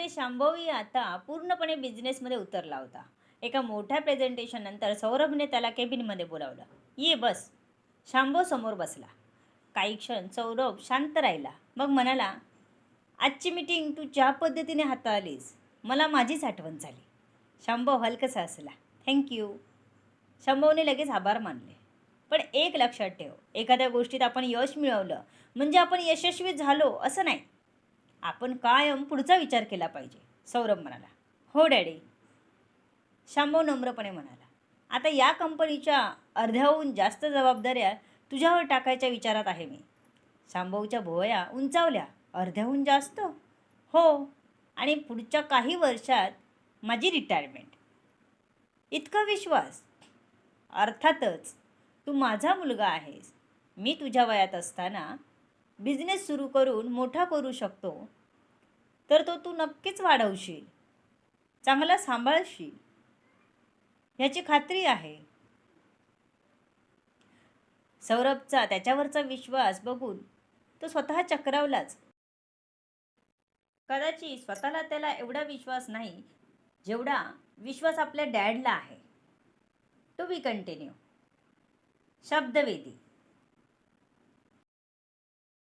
आणि शांभवी आता पूर्णपणे बिझनेसमध्ये उतरला होता. एका मोठ्या प्रेझेंटेशन नंतर सौरभने त्याला केबिनमध्ये बोलावलं. "ये बस." शांभव समोर बसला. काही क्षण सौरभ शांत राहिला. मग म्हणाला, "आजची मीटिंग तू ज्या पद्धतीने हाताळलीस, मला माझीच आठवण झाली." शांभव हलकसा हसला. "थँक शंभूने लगेच आभार मानले. पण एक लक्षात ठेव, एखाद्या गोष्टीत आपण यश मिळवलं म्हणजे आपण यशस्वी झालो असं नाही. आपण कायम पुढचा विचार केला पाहिजे. सौरभ म्हणाला. हो डॅडी, शंभू नम्रपणे म्हणाला. आता या कंपनीच्या अर्ध्याहून जास्त जबाबदाऱ्या तुझ्यावर टाकायच्या विचारात आहे मी. शंभूच्या भुवया उंचावल्या. अर्ध्याहून जास्त? हो, आणि पुढच्या काही वर्षात माझी रिटायरमेंट. इतका विश्वास? अर्थातच, तू माझा मुलगा आहेस. मी तुझ्या वयात असताना बिझनेस सुरू करून मोठा करू शकतो, तर तो तू नक्कीच वाढवशील, चांगला सांभाळशील, ह्याची खात्री आहे. सौरभचा त्याच्यावरचा विश्वास बघून तो स्वतः चक्रावलाच. कदाचित स्वतःला त्याला एवढा विश्वास नाही जेवढा विश्वास आपल्या डॅडला आहे. To be continue. शब्दवेदी.